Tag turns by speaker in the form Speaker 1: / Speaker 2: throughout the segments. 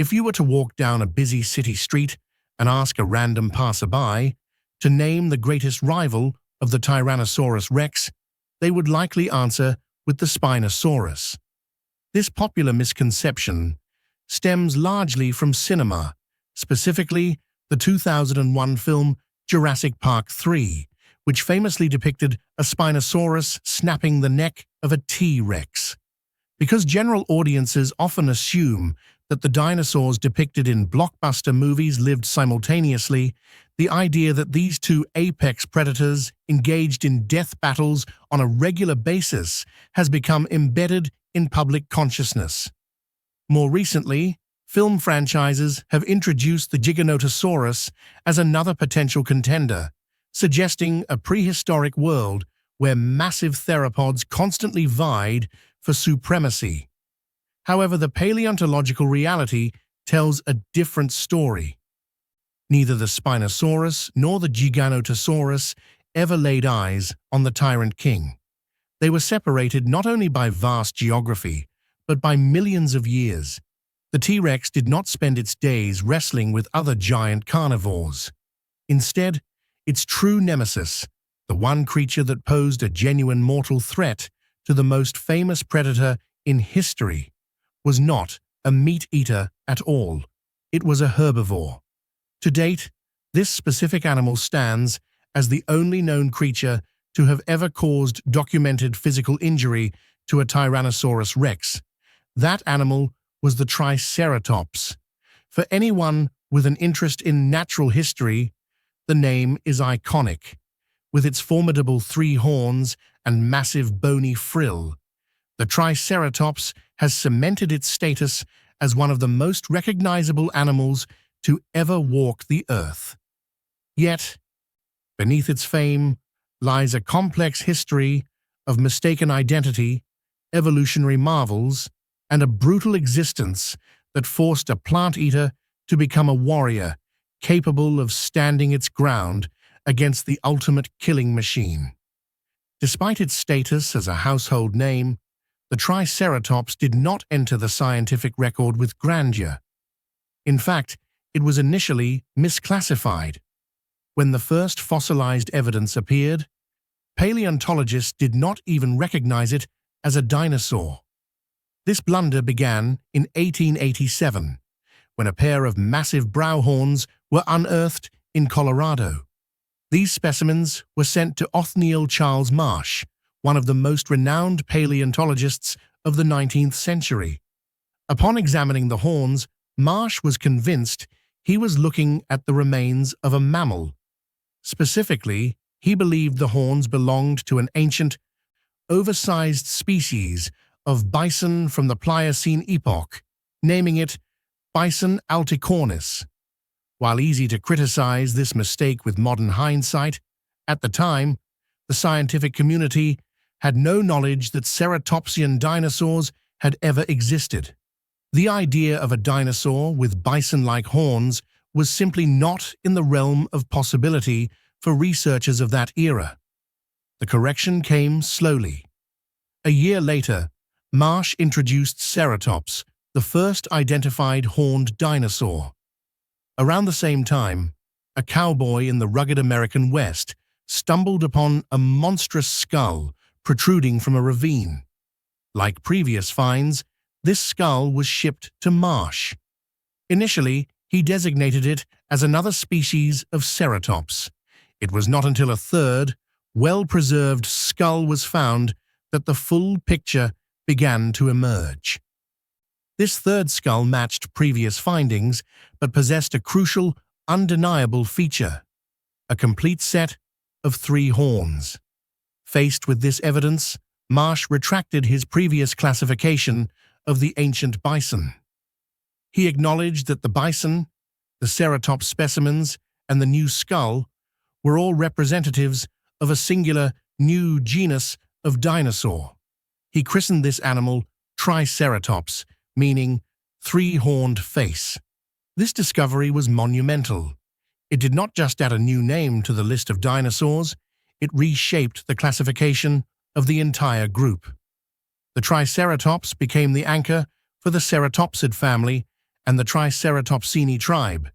Speaker 1: If you were to walk down a busy city street and ask a random passerby to name the greatest rival of the Tyrannosaurus rex, they would likely answer with the Spinosaurus. This popular misconception stems largely from cinema, specifically the 2001 film Jurassic Park 3, which famously depicted a Spinosaurus snapping the neck of a T-Rex. Because general audiences often assume that the dinosaurs depicted in blockbuster movies lived simultaneously, the idea that these two apex predators engaged in death battles on a regular basis has become embedded in public consciousness. More recently, film franchises have introduced the Giganotosaurus as another potential contender, suggesting a prehistoric world where massive theropods constantly vied for supremacy. However, the paleontological reality tells a different story. Neither the Spinosaurus nor the Giganotosaurus ever laid eyes on the Tyrant King. They were separated not only by vast geography, but by millions of years. The T-Rex did not spend its days wrestling with other giant carnivores. Instead, its true nemesis, the one creature that posed a genuine mortal threat to the most famous predator in history, was not a meat-eater at all. It was a herbivore. To date, this specific animal stands as the only known creature to have ever caused documented physical injury to a Tyrannosaurus rex. That animal was the Triceratops. For anyone with an interest in natural history, the name is iconic. With its formidable 3 horns and massive bony frill, the Triceratops has cemented its status as one of the most recognizable animals to ever walk the earth. Yet, beneath its fame lies a complex history of mistaken identity, evolutionary marvels, and a brutal existence that forced a plant-eater to become a warrior capable of standing its ground against the ultimate killing machine. Despite its status as a household name, the Triceratops did not enter the scientific record with grandeur. In fact, it was initially misclassified. When the first fossilized evidence appeared, paleontologists did not even recognize it as a dinosaur. This blunder began in 1887, when a pair of massive brow horns were unearthed in Colorado. These specimens were sent to Othniel Charles Marsh, one of the most renowned paleontologists of the 19th century. Upon examining the horns, Marsh was convinced he was looking at the remains of a mammal. Specifically, he believed the horns belonged to an ancient, oversized species of bison from the Pliocene epoch, naming it Bison alticornis. While easy to criticize this mistake with modern hindsight, at the time, the scientific community had no knowledge that ceratopsian dinosaurs had ever existed. The idea of a dinosaur with bison-like horns was simply not in the realm of possibility for researchers of that era. The correction came slowly. A year later, Marsh introduced Ceratops, the first identified horned dinosaur. Around the same time, a cowboy in the rugged American West stumbled upon a monstrous skull protruding from a ravine. Like previous finds, this skull was shipped to Marsh. Initially, he designated it as another species of Ceratops. It was not until a third, well-preserved skull was found that the full picture began to emerge. This third skull matched previous findings, but possessed a crucial, undeniable feature: a complete set of 3 horns. Faced with this evidence, Marsh retracted his previous classification of the ancient bison. He acknowledged that the bison, the Ceratops specimens, and the new skull were all representatives of a singular new genus of dinosaur. He christened this animal Triceratops, meaning 3-horned face. This discovery was monumental. It did not just add a new name to the list of dinosaurs, it reshaped the classification of the entire group. The Triceratops became the anchor for the ceratopsid family and the Triceratopsini tribe,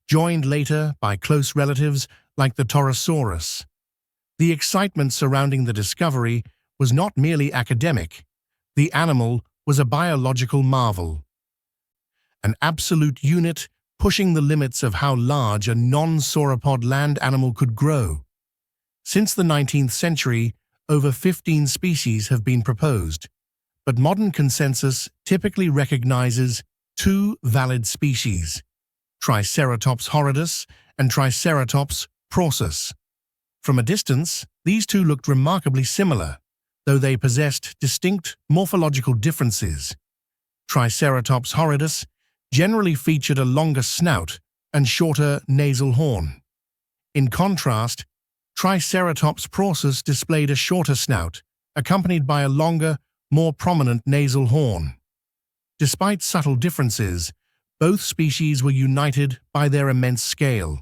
Speaker 1: joined later by close relatives like the Torosaurus. The excitement surrounding the discovery was not merely academic. The animal was a biological marvel, an absolute unit pushing the limits of how large a non-sauropod land animal could grow. Since the 19th century, over 15 species have been proposed, but modern consensus typically recognizes two valid species, Triceratops horridus and Triceratops prorsus. From a distance, these two looked remarkably similar, though they possessed distinct morphological differences. Triceratops horridus generally featured a longer snout and shorter nasal horn. In contrast, Triceratops prorsus displayed a shorter snout, accompanied by a longer, more prominent nasal horn. Despite subtle differences, both species were united by their immense scale.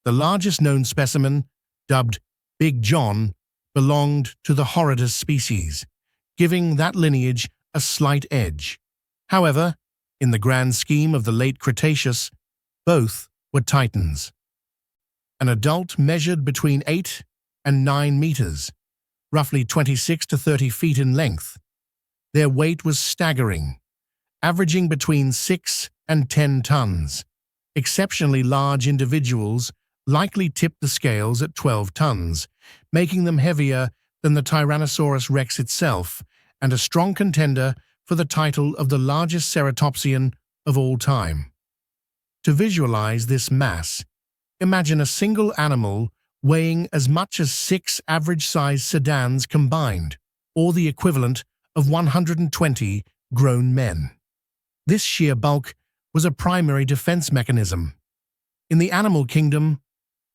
Speaker 1: The largest known specimen, dubbed Big John, belonged to the horridus species, giving that lineage a slight edge. However, in the grand scheme of the Late Cretaceous, both were titans. An adult measured between 8 and 9 meters, roughly 26 to 30 feet in length. Their weight was staggering, averaging between 6 and 10 tons. Exceptionally large individuals likely tipped the scales at 12 tons, making them heavier than the Tyrannosaurus rex itself and a strong contender for the title of the largest ceratopsian of all time. To visualize this mass, imagine a single animal weighing as much as 6 average-sized sedans combined, or the equivalent of 120 grown men. This sheer bulk was a primary defense mechanism. In the animal kingdom,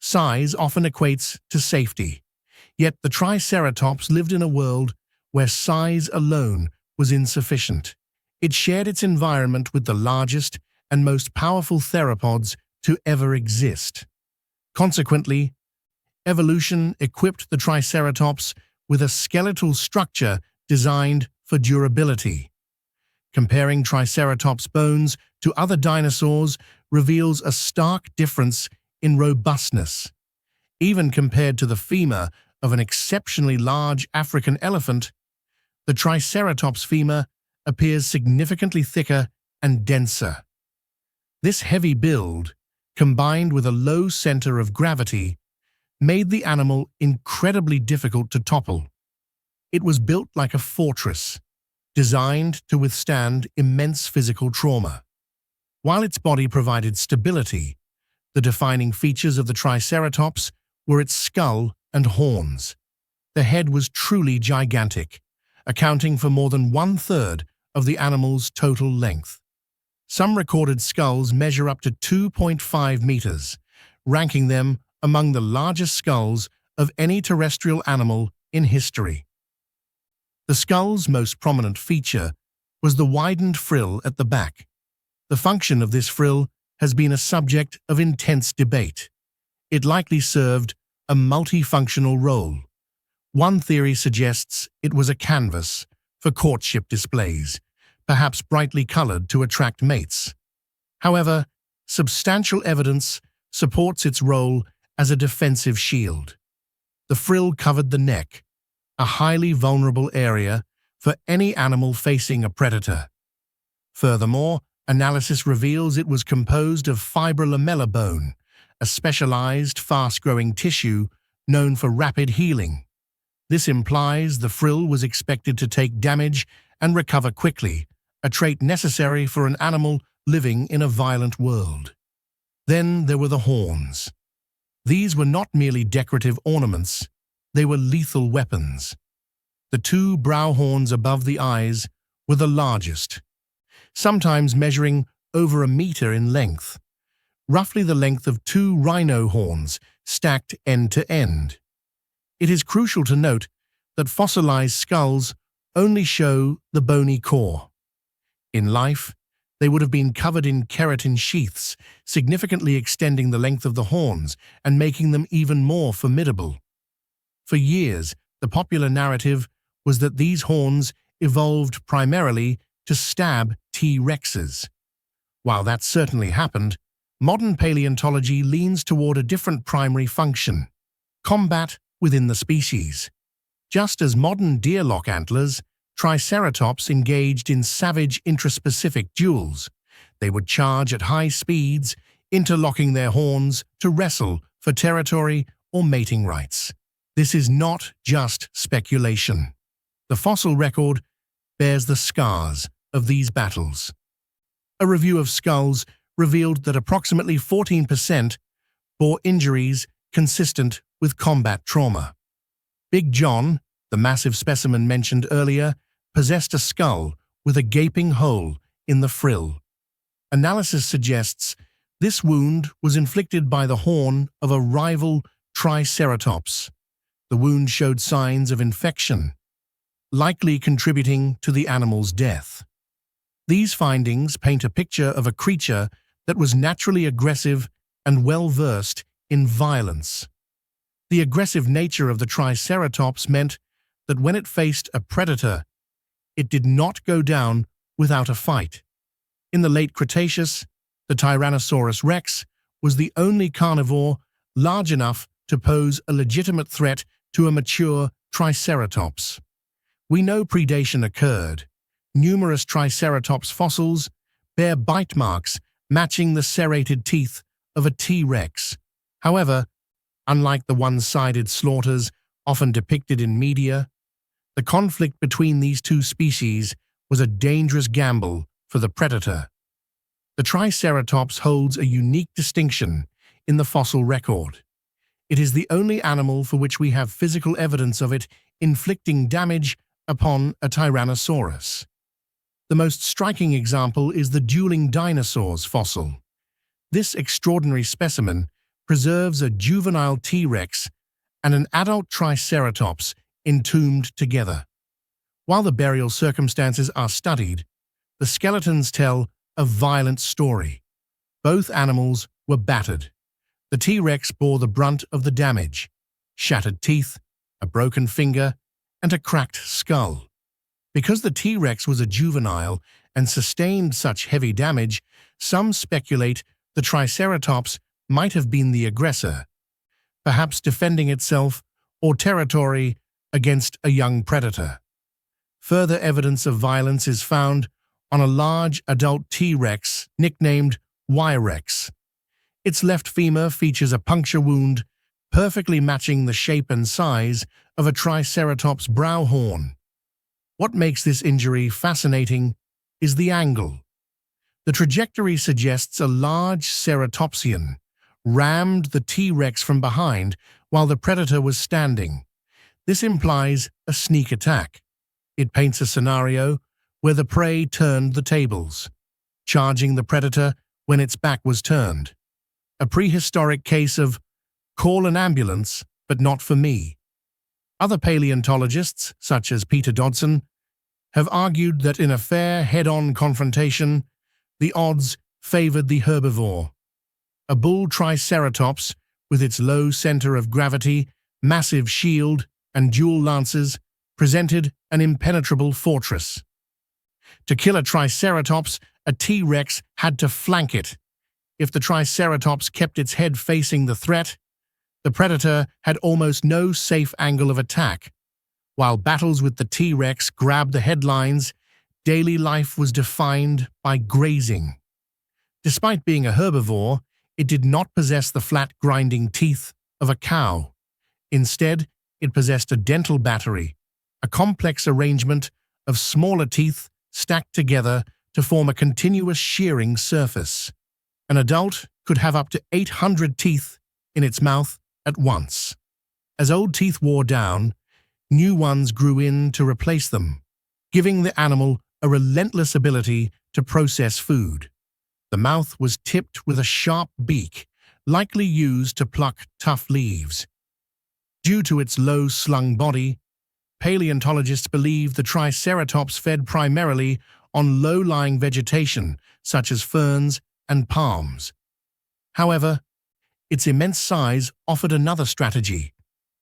Speaker 1: size often equates to safety, yet the Triceratops lived in a world where size alone was insufficient. It shared its environment with the largest and most powerful theropods to ever exist. Consequently, evolution equipped the Triceratops with a skeletal structure designed for durability. Comparing Triceratops bones to other dinosaurs reveals a stark difference in robustness. Even compared to the femur of an exceptionally large African elephant, the Triceratops femur appears significantly thicker and denser. This heavy build, combined with a low center of gravity, made the animal incredibly difficult to topple. It was built like a fortress, designed to withstand immense physical trauma. While its body provided stability, the defining features of the Triceratops were its skull and horns. The head was truly gigantic, accounting for more than 1/3 of the animal's total length. Some recorded skulls measure up to 2.5 meters, ranking them among the largest skulls of any terrestrial animal in history. The skull's most prominent feature was the widened frill at the back. The function of this frill has been a subject of intense debate. It likely served a multifunctional role. One theory suggests it was a canvas for courtship displays, perhaps brightly colored to attract mates. However, substantial evidence supports its role as a defensive shield. The frill covered the neck, a highly vulnerable area for any animal facing a predator. Furthermore, analysis reveals it was composed of fibrolamellar bone, a specialized, fast-growing tissue known for rapid healing. This implies the frill was expected to take damage and recover quickly, a trait necessary for an animal living in a violent world. Then there were the horns. These were not merely decorative ornaments, they were lethal weapons. The two brow horns above the eyes were the largest, sometimes measuring over 1 meter in length, roughly the length of 2 rhino horns stacked end to end. It is crucial to note that fossilized skulls only show the bony core. In life, they would have been covered in keratin sheaths, significantly extending the length of the horns and making them even more formidable. For years, the popular narrative was that these horns evolved primarily to stab T-Rexes. While that certainly happened, modern paleontology leans toward a different primary function: combat within the species. Just as modern deer-lock antlers, Triceratops engaged in savage intraspecific duels. They would charge at high speeds, interlocking their horns to wrestle for territory or mating rights. This is not just speculation. The fossil record bears the scars of these battles. A review of skulls revealed that approximately 14% bore injuries consistent with combat trauma. Big John, the massive specimen mentioned earlier, possessed a skull with a gaping hole in the frill. Analysis suggests this wound was inflicted by the horn of a rival Triceratops. The wound showed signs of infection, likely contributing to the animal's death. These findings paint a picture of a creature that was naturally aggressive and well-versed in violence. The aggressive nature of the Triceratops meant that when it faced a predator, it did not go down without a fight. In the Late Cretaceous, the Tyrannosaurus rex was the only carnivore large enough to pose a legitimate threat to a mature Triceratops. We know predation occurred. Numerous Triceratops fossils bear bite marks matching the serrated teeth of a T-Rex. However, unlike the one-sided slaughters often depicted in media, the conflict between these two species was a dangerous gamble for the predator. The Triceratops holds a unique distinction in the fossil record. It is the only animal for which we have physical evidence of it inflicting damage upon a Tyrannosaurus. The most striking example is the dueling dinosaurs fossil. This extraordinary specimen preserves a juvenile T-Rex and an adult Triceratops entombed together. While the burial circumstances are studied, the skeletons tell a violent story. Both animals were battered. The T-Rex bore the brunt of the damage: shattered teeth, a broken finger, and a cracked skull. Because the T-Rex was a juvenile and sustained such heavy damage, some speculate the Triceratops might have been the aggressor, perhaps defending itself or territory against a young predator. Further evidence of violence is found on a large adult T-Rex nicknamed Wyrex. Its left femur features a puncture wound perfectly matching the shape and size of a Triceratops' brow horn. What makes this injury fascinating is the angle. The trajectory suggests a large ceratopsian rammed the T-Rex from behind while the predator was standing. This implies a sneak attack. It paints a scenario where the prey turned the tables, charging the predator when its back was turned. A prehistoric case of "call an ambulance, but not for me." Other paleontologists, such as Peter Dodson, have argued that in a fair head-on confrontation, the odds favored the herbivore. A bull Triceratops, with its low center of gravity, massive shield, and dual lances, presented an impenetrable fortress. To kill a Triceratops, a T-Rex had to flank it. If the Triceratops kept its head facing the threat, the predator had almost no safe angle of attack. While battles with the T-Rex grabbed the headlines, daily life was defined by grazing. Despite being a herbivore, it did not possess the flat grinding teeth of a cow. Instead, it possessed a dental battery, a complex arrangement of smaller teeth stacked together to form a continuous shearing surface. An adult could have up to 800 teeth in its mouth at once. As old teeth wore down, new ones grew in to replace them, giving the animal a relentless ability to process food. The mouth was tipped with a sharp beak, likely used to pluck tough leaves. Due to its low-slung body, paleontologists believe the Triceratops fed primarily on low-lying vegetation, such as ferns and palms. However, its immense size offered another strategy.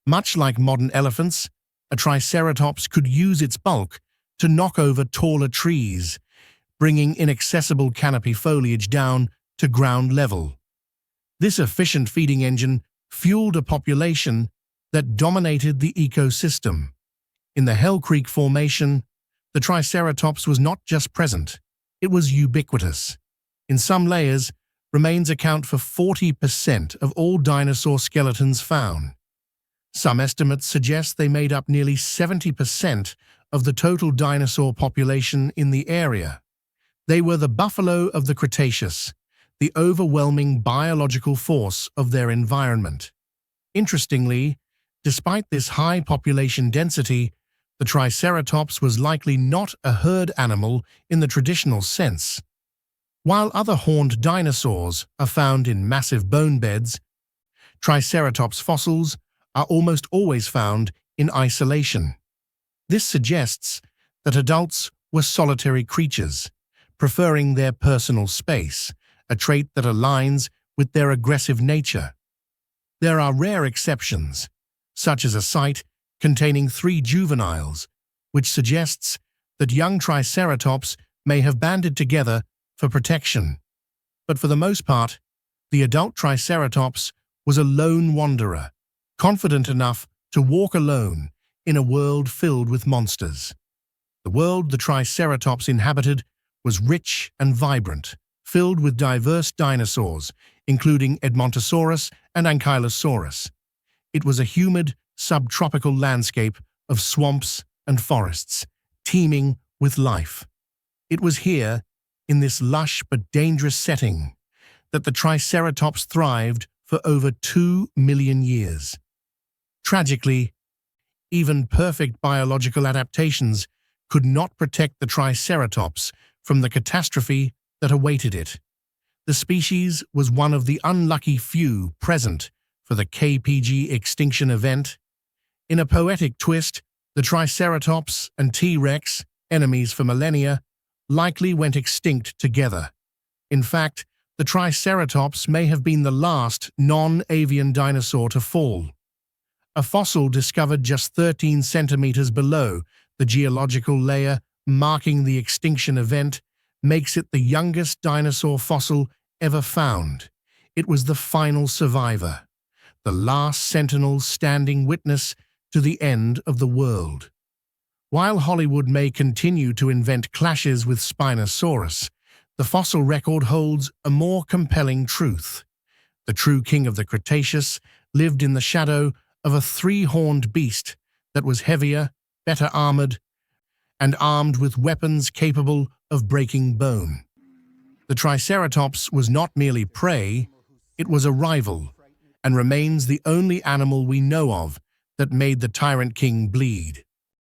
Speaker 1: Much like modern elephants, a Triceratops could use its bulk to knock over taller trees, bringing inaccessible canopy foliage down to ground level. This efficient feeding engine fueled a population that dominated the ecosystem. In the Hell Creek Formation, the Triceratops was not just present, it was ubiquitous. In some layers, remains account for 40% of all dinosaur skeletons found. Some estimates suggest they made up nearly 70% of the total dinosaur population in the area. They were the buffalo of the Cretaceous, the overwhelming biological force of their environment. Interestingly, despite this high population density, the Triceratops was likely not a herd animal in the traditional sense. While other horned dinosaurs are found in massive bone beds, Triceratops fossils are almost always found in isolation. This suggests that adults were solitary creatures, preferring their personal space, a trait that aligns with their aggressive nature. There are rare exceptions, such as a site containing 3 juveniles, which suggests that young Triceratops may have banded together for protection. But for the most part, the adult Triceratops was a lone wanderer, confident enough to walk alone in a world filled with monsters. The world the Triceratops inhabited was rich and vibrant, filled with diverse dinosaurs, including Edmontosaurus and Ankylosaurus. It was a humid, subtropical landscape of swamps and forests, teeming with life. It was here, in this lush but dangerous setting, that the Triceratops thrived for over 2 million years. Tragically, even perfect biological adaptations could not protect the Triceratops from the catastrophe that awaited it. The species was one of the unlucky few present for the KPG extinction event. In a poetic twist, the Triceratops and T-Rex, enemies for millennia, likely went extinct together. In fact, the Triceratops may have been the last non-avian dinosaur to fall. A fossil discovered just 13 centimeters below the geological layer marking the extinction event makes it the youngest dinosaur fossil ever found. It was the final survivor, the last sentinel standing witness to the end of the world. While Hollywood may continue to invent clashes with Spinosaurus, the fossil record holds a more compelling truth. The true king of the Cretaceous lived in the shadow of a 3-horned beast that was heavier, better armored, and armed with weapons capable of breaking bone. The Triceratops was not merely prey, it was a rival, and remains the only animal we know of that made the Tyrant King bleed.